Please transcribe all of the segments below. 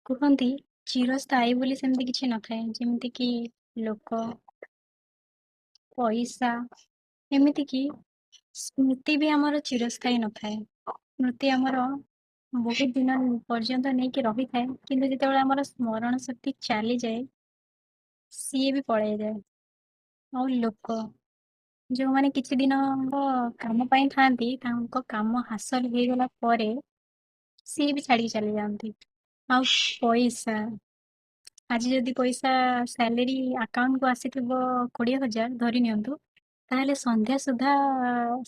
କୁହନ୍ତି ଚିରସ୍ଥାୟୀ ବୋଲି ସେମିତି କିଛି ନଥାଏ। ଯେମିତି କି ଲୋକ, ପଇସା, ଏମିତି କି ସ୍ମୃତି ବି ଆମର ଚିରସ୍ଥାୟୀ ନଥାଏ। ସ୍ମୃତି ଆମର ବହୁତ ଦିନ ପର୍ଯ୍ୟନ୍ତ ନେଇକି ରହିଥାଏ, କିନ୍ତୁ ଯେତେବେଳେ ଆମର ସ୍ମରଣ ଶକ୍ତି ଚାଲିଯାଏ, ସିଏ ବି ପଳେଇଯାଏ। ଆଉ ଲୋକ, ଯୋଉମାନେ କିଛି ଦିନ କାମ ପାଇଁ ଥାଆନ୍ତି, ତାଙ୍କ କାମ ହାସଲ ହେଇଗଲା ପରେ ସିଏ ବି ଛାଡିକି ଚାଲି ଯାଆନ୍ତି। ଆଉ ପଇସା, ଆଜି ଯଦି ପଇସା ସାଲେରୀ ଆକାଉଣ୍ଟକୁ ଆସିଥିବ 20,000 ଧରି ନିଅନ୍ତୁ, ତାହେଲେ ସନ୍ଧ୍ୟା ସୁଦ୍ଧା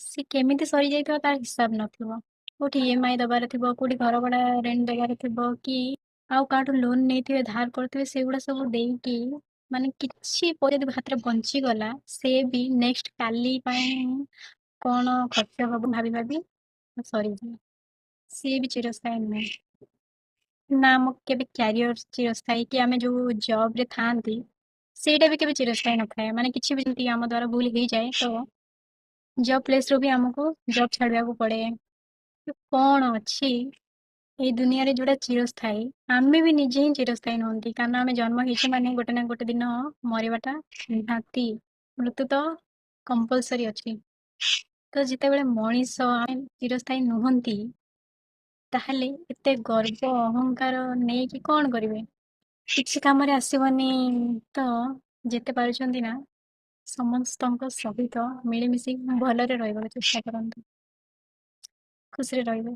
ସେ କେମିତି ସରିଯାଇଥିବ ତାର ହିସାବ ନଥିବ। କୋଉଠି ଇଏମଆଇ ଦବାର ଥିବ, କୋଉଠି ଘର ଭଡା ରେଣ୍ଟ ଦେବାର ଥିବ, କି ଆଉ କାହାଠୁ ଲୋନ ନେଇଥିବେ, ଧାର କରୁଥିବେ, ସେଗୁଡା ସବୁ ଦେଇକି ମାନେ କିଛି ପଇସା ଯଦି ହାତରେ ବଞ୍ଚିଗଲା, ସେ ବି ନେକ୍ସଟ କାଲି ପାଇଁ କଣ ଖର୍ଚ୍ଚ ହବ ଭାବି ଭାବି ସରିଯିବ। ସିଏ ବି ଚିରସ୍ଥାୟୀ ନୁହେଁ। ନା ଆମ କେବେ କ୍ୟାରିୟର ଚିରସ୍ଥାୟୀ, କି ଆମେ ଯୋଉ ଜବ ରେ ଥାଆନ୍ତି ସେଇଟା ବି କେବେ ଚିରସ୍ଥାୟୀ ନଥାଏ। ମାନେ କିଛି ବି ଯେମିତି ଆମ ଦ୍ୱାରା ଭୁଲ ହେଇଯାଏ, ତ ଜବ ପ୍ଲେସ ରୁ ବି ଆମକୁ ଜବ ଛାଡିବାକୁ ପଡେ। ତ କଣ ଅଛି ଏଇ ଦୁନିଆରେ ଯୋଉଟା ଚିରସ୍ଥାୟୀ? ଆମେ ବି ନିଜେ ହିଁ ଚିରସ୍ଥାୟୀ ନୁହନ୍ତି, କାରଣ ଆମେ ଜନ୍ମ ହେଇଛେ ମାନେ ଗୋଟେ ନା ଗୋଟେ ଦିନ ମରିବାଟା ନିହାତି। ମୃତ୍ୟୁ ତ କମ୍ପଲସରି ଅଛି। ତ ଯେତେବେଳେ ମଣିଷ ଆମେ ଚିରସ୍ଥାୟୀ ନୁହନ୍ତି, ତାହେଲେ ଏତେ ଗର୍ବ ଅହଙ୍କାର ନେଇକି କଣ କରିବେ? କିଛି କାମରେ ଆସିବନି। ତ ଯେତେ ପାରୁଛନ୍ତି ନା, ସମସ୍ତଙ୍କ ସହିତ ମିଳିମିଶି ଭଲରେ ରହିବାକୁ ଚେଷ୍ଟା କରନ୍ତୁ, ଖୁସିରେ ରହିବେ।